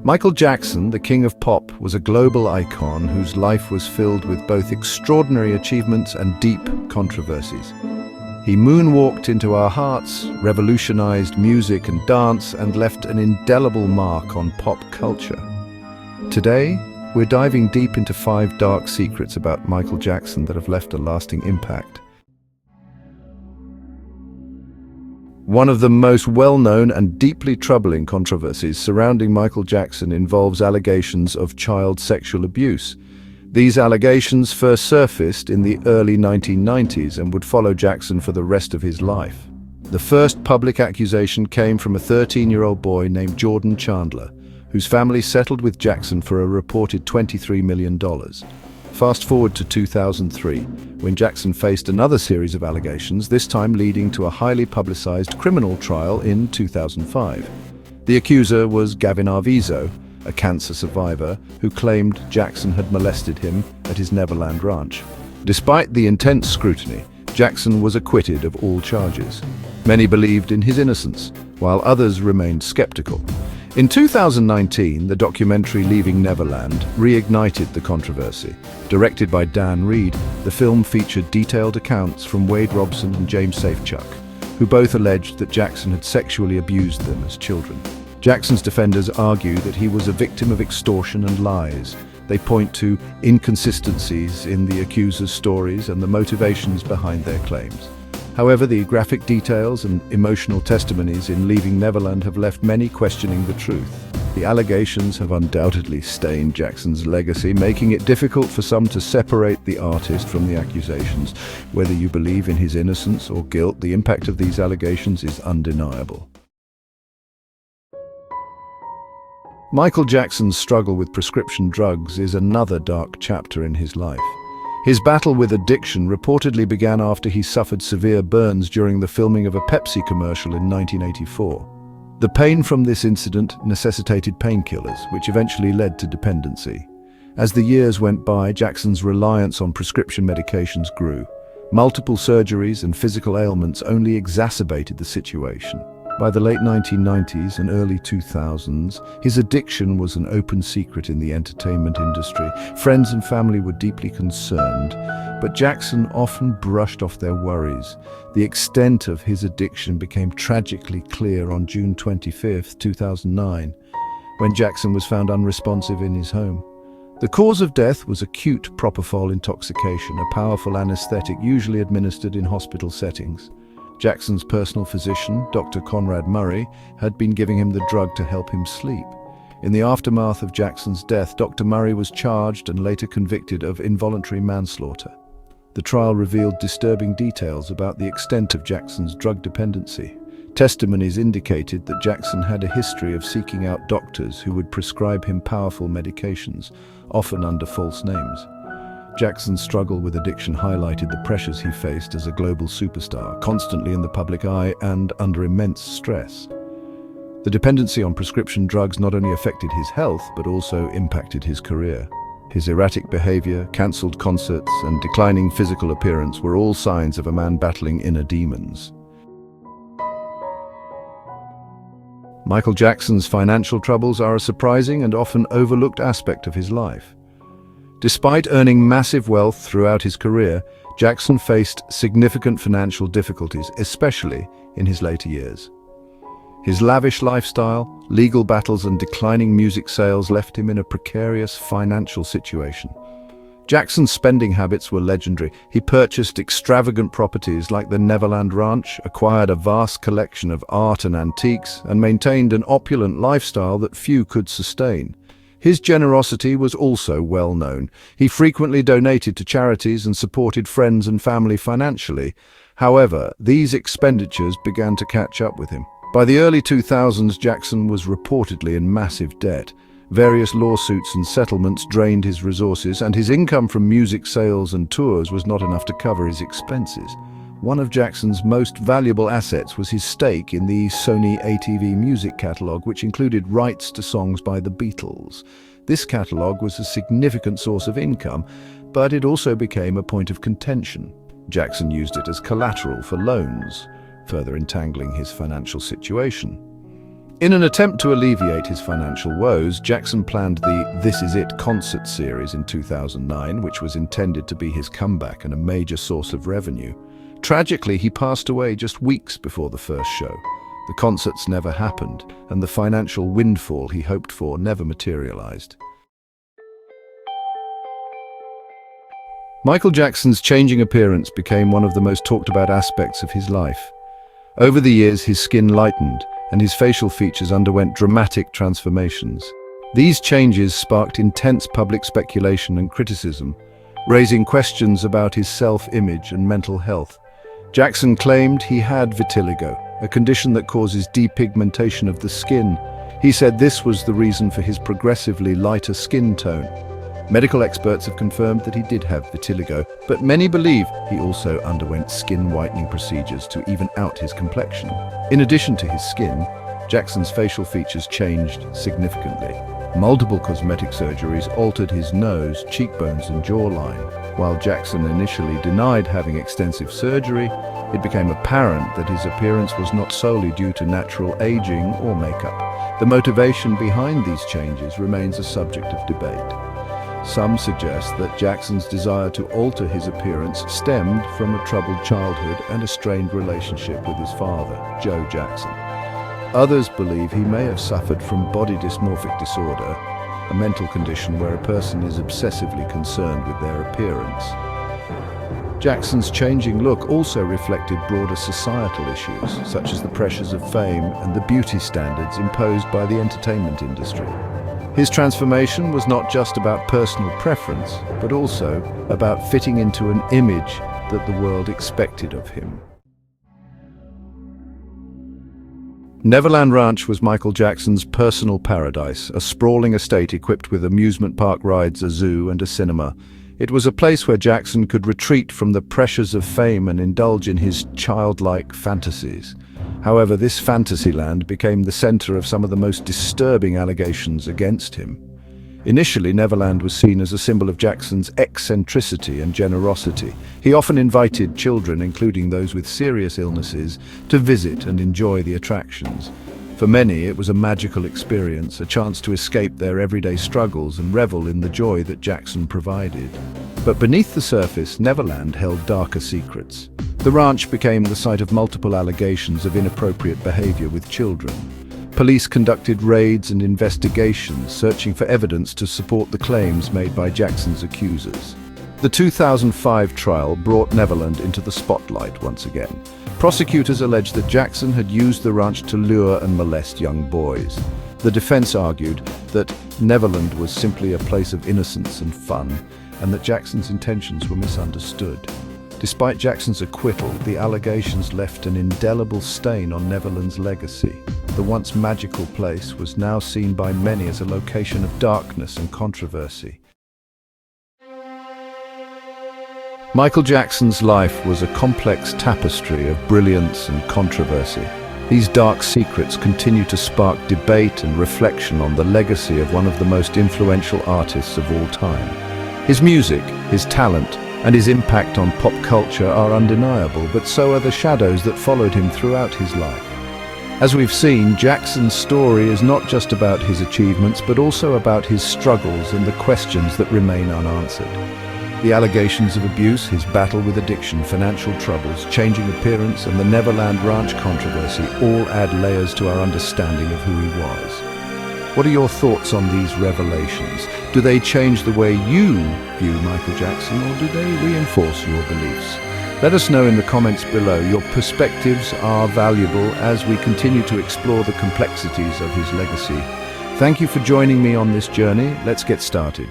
Michael Jackson, the king of pop, was a global icon whose life was filled with both extraordinary achievements and deep controversies. He moonwalked into our hearts, revolutionized music and dance, and left an indelible mark on pop culture. Today, we're diving deep into 5 dark secrets about Michael Jackson that have left a lasting impact. One of the most well-known and deeply troubling controversies surrounding Michael Jackson involves allegations of child sexual abuse. These allegations first surfaced in the early 1990s and would follow Jackson for the rest of his life. The first public accusation came from a 13-year-old boy named Jordan Chandler, whose family settled with Jackson for a reported $23 million. Fast forward to 2003, when Jackson faced another series of allegations, this time leading to a highly publicized criminal trial in 2005. The accuser was Gavin Arvizo, a cancer survivor who claimed Jackson had molested him at his Neverland ranch. Despite the intense scrutiny, Jackson was acquitted of all charges. Many believed in his innocence, while others remained skeptical. In 2019, the documentary Leaving Neverland reignited the controversy. Directed by Dan Reed, the film featured detailed accounts from Wade Robson and James Safechuck, who both alleged that Jackson had sexually abused them as children. Jackson's defenders argue that he was a victim of extortion and lies. They point to inconsistencies in the accuser's stories and the motivations behind their claims. However, the graphic details and emotional testimonies in Leaving Neverland have left many questioning the truth. The allegations have undoubtedly stained Jackson's legacy, making it difficult for some to separate the artist from the accusations. Whether you believe in his innocence or guilt, the impact of these allegations is undeniable. Michael Jackson's struggle with prescription drugs is another dark chapter in his life. His battle with addiction reportedly began after he suffered severe burns during the filming of a Pepsi commercial in 1984. The pain from this incident necessitated painkillers, which eventually led to dependency. As the years went by, Jackson's reliance on prescription medications grew. Multiple surgeries and physical ailments only exacerbated the situation. By the late 1990s and early 2000s, his addiction was an open secret in the entertainment industry. Friends and family were deeply concerned, but Jackson often brushed off their worries. The extent of his addiction became tragically clear on June 25, 2009, when Jackson was found unresponsive in his home. The cause of death was acute propofol intoxication, a powerful anesthetic usually administered in hospital settings. Jackson's personal physician, Dr. Conrad Murray, had been giving him the drug to help him sleep. In the aftermath of Jackson's death, Dr. Murray was charged and later convicted of involuntary manslaughter. The trial revealed disturbing details about the extent of Jackson's drug dependency. Testimonies indicated that Jackson had a history of seeking out doctors who would prescribe him powerful medications, often under false names. Jackson's struggle with addiction highlighted the pressures he faced as a global superstar, constantly in the public eye and under immense stress. The dependency on prescription drugs not only affected his health, but also impacted his career. His erratic behavior, cancelled concerts, and declining physical appearance were all signs of a man battling inner demons. Michael Jackson's financial troubles are a surprising and often overlooked aspect of his life. Despite earning massive wealth throughout his career, Jackson faced significant financial difficulties, especially in his later years. His lavish lifestyle, legal battles, and declining music sales left him in a precarious financial situation. Jackson's spending habits were legendary. He purchased extravagant properties like the Neverland Ranch, acquired a vast collection of art and antiques, and maintained an opulent lifestyle that few could sustain. His generosity was also well known. He frequently donated to charities and supported friends and family financially. However, these expenditures began to catch up with him. By the early 2000s, Jackson was reportedly in massive debt. Various lawsuits and settlements drained his resources, and his income from music sales and tours was not enough to cover his expenses. One of Jackson's most valuable assets was his stake in the Sony ATV music catalog, which included rights to songs by the Beatles. This catalog was a significant source of income, but it also became a point of contention. Jackson used it as collateral for loans, further entangling his financial situation. In an attempt to alleviate his financial woes, Jackson planned the This Is It concert series in 2009, which was intended to be his comeback and a major source of revenue. Tragically, he passed away just weeks before the first show. The concerts never happened, and the financial windfall he hoped for never materialized. Michael Jackson's changing appearance became one of the most talked about aspects of his life. Over the years, his skin lightened, and his facial features underwent dramatic transformations. These changes sparked intense public speculation and criticism, raising questions about his self-image and mental health. Jackson claimed he had vitiligo, a condition that causes depigmentation of the skin. He said this was the reason for his progressively lighter skin tone. Medical experts have confirmed that he did have vitiligo, but many believe he also underwent skin whitening procedures to even out his complexion. In addition to his skin, Jackson's facial features changed significantly. Multiple cosmetic surgeries altered his nose, cheekbones, and jawline. While Jackson initially denied having extensive surgery, it became apparent that his appearance was not solely due to natural aging or makeup. The motivation behind these changes remains a subject of debate. Some suggest that Jackson's desire to alter his appearance stemmed from a troubled childhood and a strained relationship with his father, Joe Jackson. Others believe he may have suffered from body dysmorphic disorder, a mental condition where a person is obsessively concerned with their appearance. Jackson's changing look also reflected broader societal issues, such as the pressures of fame and the beauty standards imposed by the entertainment industry. His transformation was not just about personal preference, but also about fitting into an image that the world expected of him. Neverland Ranch was Michael Jackson's personal paradise, a sprawling estate equipped with amusement park rides, a zoo, and a cinema. It was a place where Jackson could retreat from the pressures of fame and indulge in his childlike fantasies. However, this fantasyland became the center of some of the most disturbing allegations against him. Initially, Neverland was seen as a symbol of Jackson's eccentricity and generosity. He often invited children, including those with serious illnesses, to visit and enjoy the attractions. For many, it was a magical experience, a chance to escape their everyday struggles and revel in the joy that Jackson provided. But beneath the surface, Neverland held darker secrets. The ranch became the site of multiple allegations of inappropriate behavior with children. Police conducted raids and investigations, searching for evidence to support the claims made by Jackson's accusers. The 2005 trial brought Neverland into the spotlight once again. Prosecutors alleged that Jackson had used the ranch to lure and molest young boys. The defense argued that Neverland was simply a place of innocence and fun, and that Jackson's intentions were misunderstood. Despite Jackson's acquittal, the allegations left an indelible stain on Neverland's legacy. The once magical place was now seen by many as a location of darkness and controversy. Michael Jackson's life was a complex tapestry of brilliance and controversy. These dark secrets continue to spark debate and reflection on the legacy of one of the most influential artists of all time. His music, his talent, and his impact on pop culture are undeniable, but so are the shadows that followed him throughout his life. As we've seen, Jackson's story is not just about his achievements, but also about his struggles and the questions that remain unanswered. The allegations of abuse, his battle with addiction, financial troubles, changing appearance, and the Neverland Ranch controversy all add layers to our understanding of who he was. What are your thoughts on these revelations? Do they change the way you view Michael Jackson, or do they reinforce your beliefs? Let us know in the comments below. Your perspectives are valuable as we continue to explore the complexities of his legacy. Thank you for joining me on this journey. Let's get started.